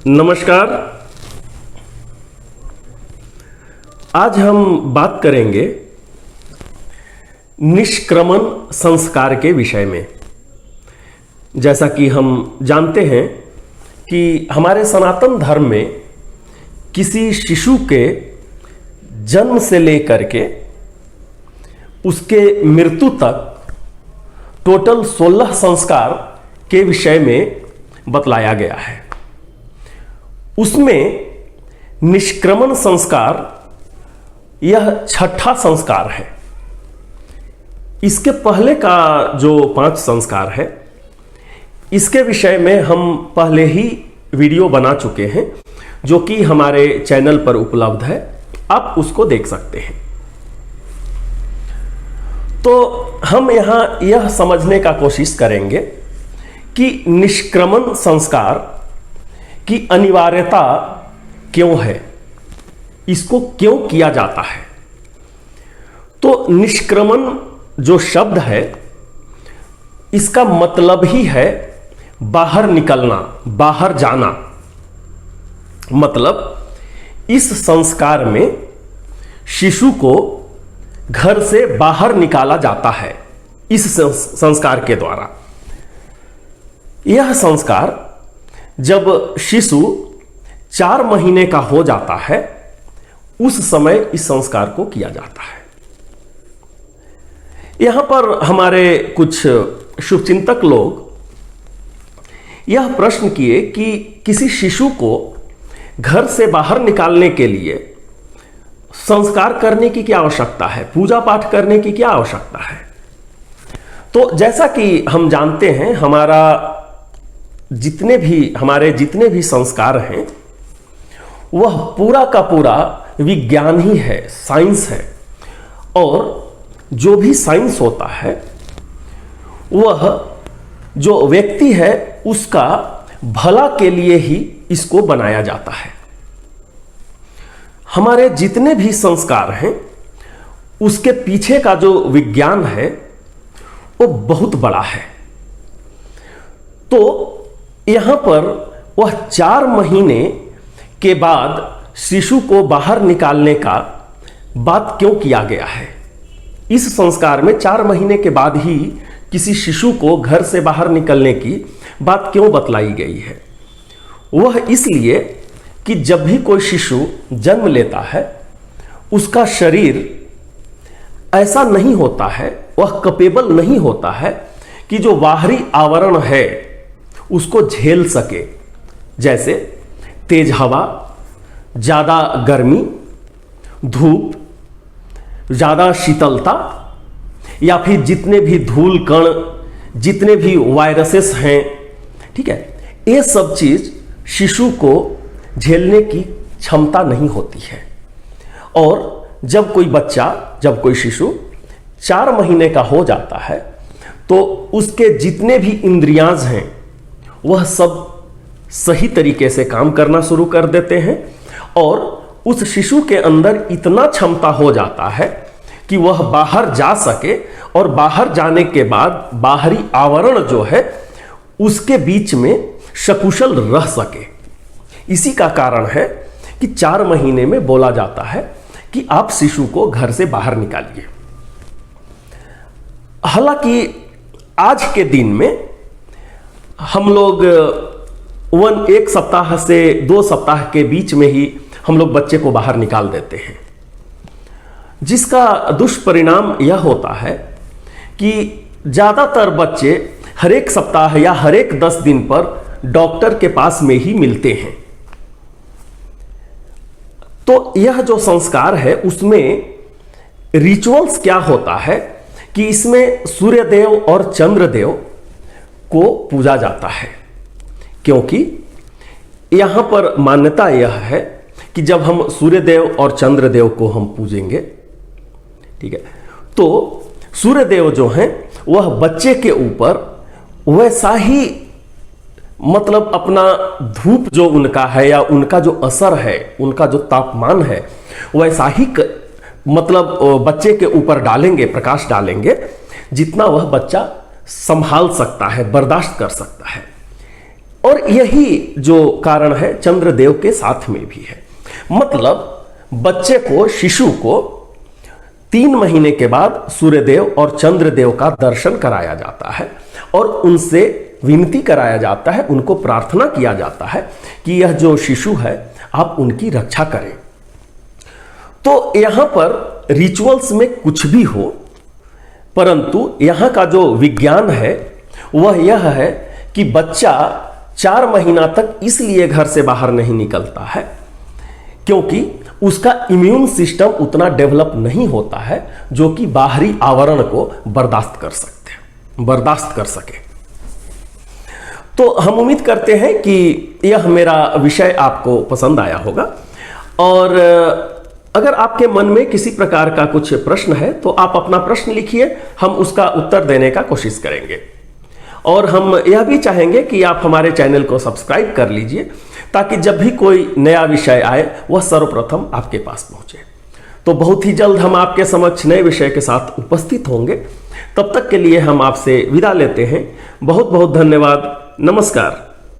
नमस्कार। आज हम बात करेंगे निष्क्रमण संस्कार के विषय में। जैसा कि हम जानते हैं कि हमारे सनातन धर्म में किसी शिशु के जन्म से लेकर के उसके मृत्यु तक टोटल 16 संस्कार के विषय में बतलाया गया है। उसमें निष्क्रमण संस्कार यह छठा संस्कार है। इसके पहले का जो 5 संस्कार है, इसके विषय में हम पहले ही वीडियो बना चुके हैं, जो कि हमारे चैनल पर उपलब्ध है, आप उसको देख सकते हैं। तो हम यहां यह समझने का कोशिश करेंगे कि निष्क्रमण संस्कार की अनिवार्यता क्यों है, इसको क्यों किया जाता है। तो निष्क्रमण जो शब्द है, इसका मतलब ही है बाहर निकलना, बाहर जाना। मतलब इस संस्कार में शिशु को घर से बाहर निकाला जाता है। इस संस्कार के द्वारा यह संस्कार जब शिशु 4 महीने का हो जाता है, उस समय इस संस्कार को किया जाता है। यहां पर हमारे कुछ शुभचिंतक लोग यह प्रश्न किए कि किसी शिशु को घर से बाहर निकालने के लिए संस्कार करने की क्या आवश्यकता है, पूजा पाठ करने की क्या आवश्यकता है। तो जैसा कि हम जानते हैं, हमारे जितने भी संस्कार हैं, वह पूरा का पूरा विज्ञान ही है, साइंस है। और जो भी साइंस होता है, वह जो व्यक्ति है उसका भला के लिए ही इसको बनाया जाता है। हमारे जितने भी संस्कार हैं, उसके पीछे का जो विज्ञान है वो बहुत बड़ा है। तो यहां पर वह 4 महीने के बाद शिशु को बाहर निकालने का बात क्यों किया गया है। इस संस्कार में 4 महीने के बाद ही किसी शिशु को घर से बाहर निकलने की बात क्यों बतलाई गई है। वह इसलिए कि जब भी कोई शिशु जन्म लेता है, उसका शरीर ऐसा नहीं होता है, वह कैपेबल नहीं होता है कि जो बाहरी आवरण है उसको झेल सके। जैसे तेज हवा, ज्यादा गर्मी, धूप, ज्यादा शीतलता, या फिर जितने भी धूल कण, जितने भी वायरसेस हैं, ठीक है, ये सब चीज शिशु को झेलने की क्षमता नहीं होती है। और जब कोई शिशु 4 महीने का हो जाता है, तो उसके जितने भी इंद्रियाज हैं वह सब सही तरीके से काम करना शुरू कर देते हैं। और उस शिशु के अंदर इतना क्षमता हो जाता है कि वह बाहर जा सके, और बाहर जाने के बाद बाहरी आवरण जो है उसके बीच में सकुशल रह सके। इसी का कारण है कि 4 महीने में बोला जाता है कि आप शिशु को घर से बाहर निकालिए। हालांकि आज के दिन में हम लोग 1 सप्ताह से 2 सप्ताह के बीच में ही हम लोग बच्चे को बाहर निकाल देते हैं, जिसका दुष्परिणाम यह होता है कि ज्यादातर बच्चे हर एक सप्ताह या हर एक 10 दिन पर डॉक्टर के पास में ही मिलते हैं। तो यह जो संस्कार है, उसमें रिचुअल्स क्या होता है कि इसमें सूर्यदेव और चंद्रदेव को पूजा जाता है। क्योंकि यहां पर मान्यता यह है कि जब हम सूर्यदेव और चंद्रदेव को हम पूजेंगे, ठीक है, तो सूर्यदेव जो हैं वह बच्चे के ऊपर वैसा ही, मतलब अपना धूप जो उनका है या उनका जो असर है, उनका जो तापमान है, वैसा ही मतलब बच्चे के ऊपर डालेंगे, प्रकाश डालेंगे, जितना वह बच्चा संभाल सकता है, बर्दाश्त कर सकता है। और यही जो कारण है चंद्रदेव के साथ में भी है। मतलब बच्चे को, शिशु को 3 महीने के बाद सूर्यदेव और चंद्रदेव का दर्शन कराया जाता है और उनसे विनती कराया जाता है, उनको प्रार्थना किया जाता है कि यह जो शिशु है आप उनकी रक्षा करें। तो यहां पर रिचुअल्स में कुछ भी हो, परंतु यहां का जो विज्ञान है वह यह है कि बच्चा 4 महीना तक इसलिए घर से बाहर नहीं निकलता है क्योंकि उसका इम्यून सिस्टम उतना डेवलप नहीं होता है जो कि बाहरी आवरण को बर्दाश्त कर सके। तो हम उम्मीद करते हैं कि यह मेरा विषय आपको पसंद आया होगा, और अगर आपके मन में किसी प्रकार का कुछ प्रश्न है तो आप अपना प्रश्न लिखिए, हम उसका उत्तर देने का कोशिश करेंगे। और हम यह भी चाहेंगे कि आप हमारे चैनल को सब्सक्राइब कर लीजिए ताकि जब भी कोई नया विषय आए वह सर्वप्रथम आपके पास पहुंचे। तो बहुत ही जल्द हम आपके समक्ष नए विषय के साथ उपस्थित होंगे। तब तक के लिए हम आपसे विदा लेते हैं। बहुत बहुत धन्यवाद। नमस्कार।